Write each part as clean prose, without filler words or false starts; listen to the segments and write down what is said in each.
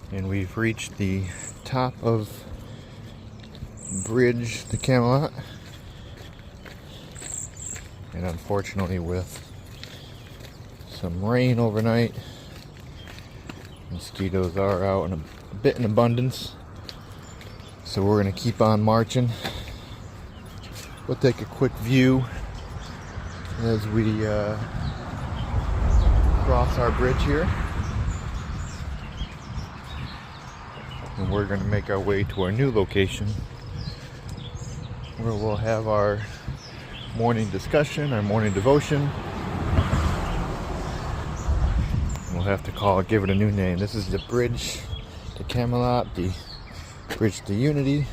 And we've reached the top of Bridge to Camelot. And unfortunately, with some rain overnight, mosquitoes are out in a bit in abundance. So we're going to keep on marching. We'll take a quick view as we cross our bridge here. And we're going to make our way to our new location, where we'll have our morning discussion, our morning devotion. And we'll have to give it a new name. This is the Bridge to Camelot, the Bridge to Unity.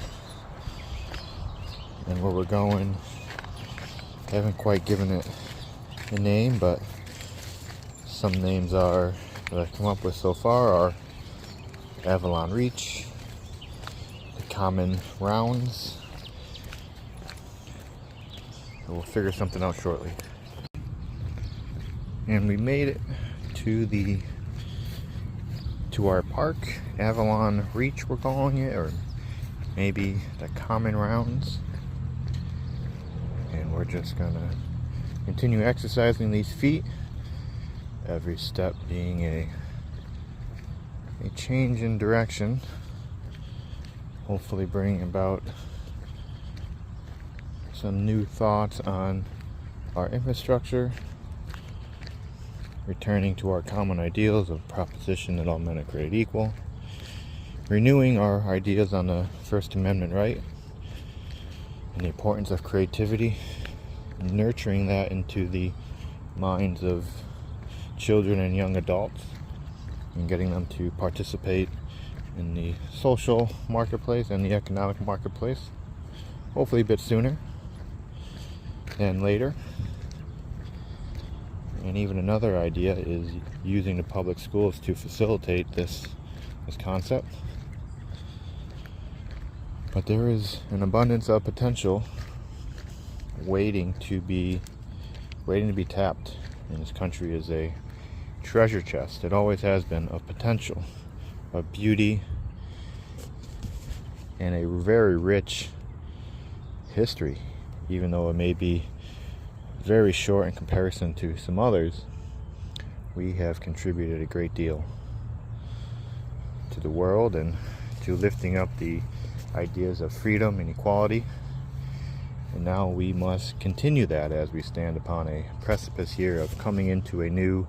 And where we're going, haven't quite given it a name, but some names that I've come up with so far are Avalon Reach, the Common Rounds. So we'll figure something out shortly. And we made it to our park, Avalon Reach we're calling it, or maybe the Common Rounds. And we're just gonna continue exercising these feet, every step being a change in direction, hopefully bringing about some new thoughts on our infrastructure, returning to our common ideals of proposition that all men are created equal, renewing our ideas on the First Amendment right and the importance of creativity, nurturing that into the minds of children and young adults, and getting them to participate in the social marketplace and the economic marketplace, hopefully a bit sooner than later. And even another idea is using the public schools to facilitate this concept. But there is an abundance of potential waiting to be tapped, and this country is a treasure chest. It always has been, of potential, of beauty, and a very rich history, even though it may be very short in comparison to some others. We have contributed a great deal to the world and to lifting up the ideas of freedom and equality. And now we must continue that as we stand upon a precipice here of coming into a new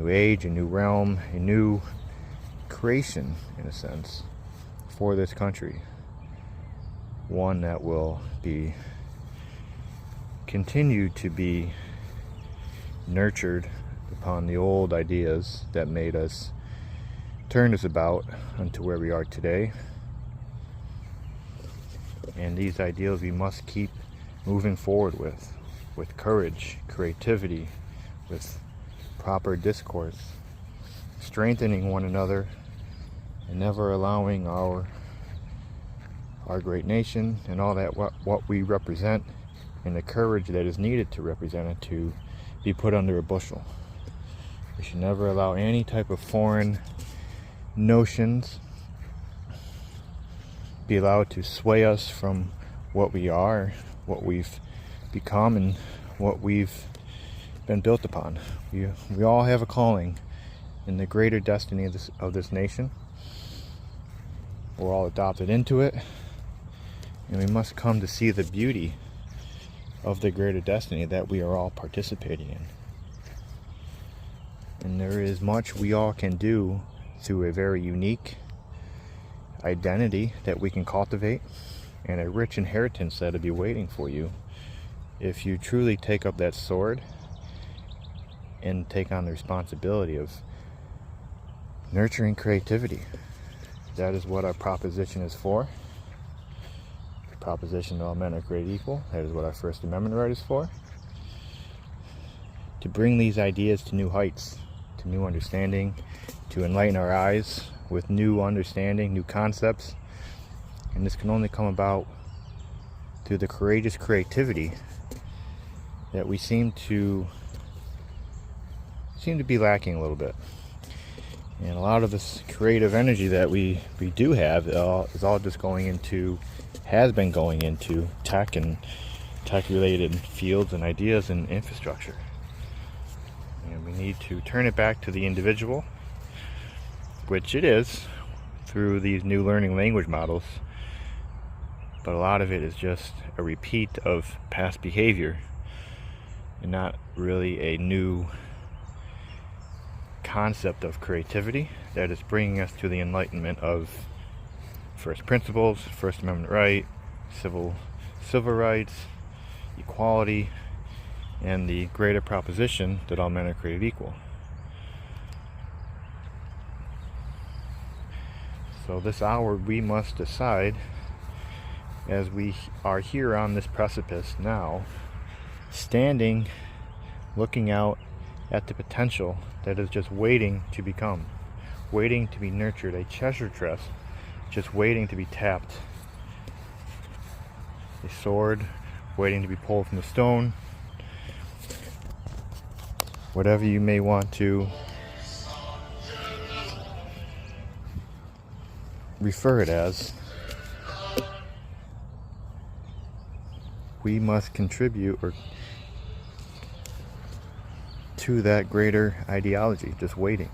age, a new realm, a new creation, in a sense, for this country. One that will continue to be nurtured upon the old ideas that made us turn us about unto where we are today. And these ideals we must keep moving forward with courage, creativity, with proper discourse, strengthening one another, and never allowing our great nation and all that what we represent and the courage that is needed to represent it to be put under a bushel. We should never allow any type of foreign notions be allowed to sway us from what we are, what we've become, and what we've been built upon. We all have a calling in the greater destiny of this nation. We're all adopted into it, and we must come to see the beauty of the greater destiny that we are all participating in. And there is much we all can do through a very unique identity that we can cultivate, and a rich inheritance that'll be waiting for you if you truly take up that sword and take on the responsibility of nurturing creativity. That is what our proposition is for. The proposition that all men are created equal. That is what our First Amendment right is for. To bring these ideas to new heights, to new understanding, to enlighten our eyes with new understanding, new concepts. And this can only come about through the courageous creativity that we seem to be lacking a little bit. And a lot of this creative energy that we do have is all just going into, has been going into tech and tech-related fields and ideas and infrastructure. And we need to turn it back to the individual, which it is through these new learning language models. But a lot of it is just a repeat of past behavior and not really a new concept of creativity that is bringing us to the enlightenment of first principles, First Amendment right, civil rights, equality, and the greater proposition that all men are created equal. So this hour we must decide, as we are here on this precipice now, standing, looking out at the potential that is just waiting to become, waiting to be nurtured, a treasure chest just waiting to be tapped, a sword waiting to be pulled from the stone, whatever you may want to refer it as. We must contribute to that greater ideology, just waiting.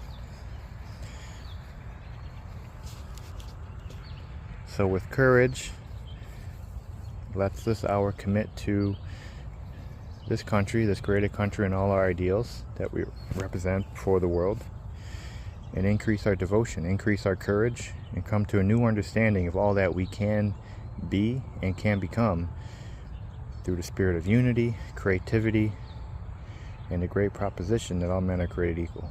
So with courage, let's this hour commit to this country, this greater country, and all our ideals that we represent for the world, and increase our devotion, increase our courage, and come to a new understanding of all that we can be and can become through the spirit of unity, creativity, and the great proposition that all men are created equal.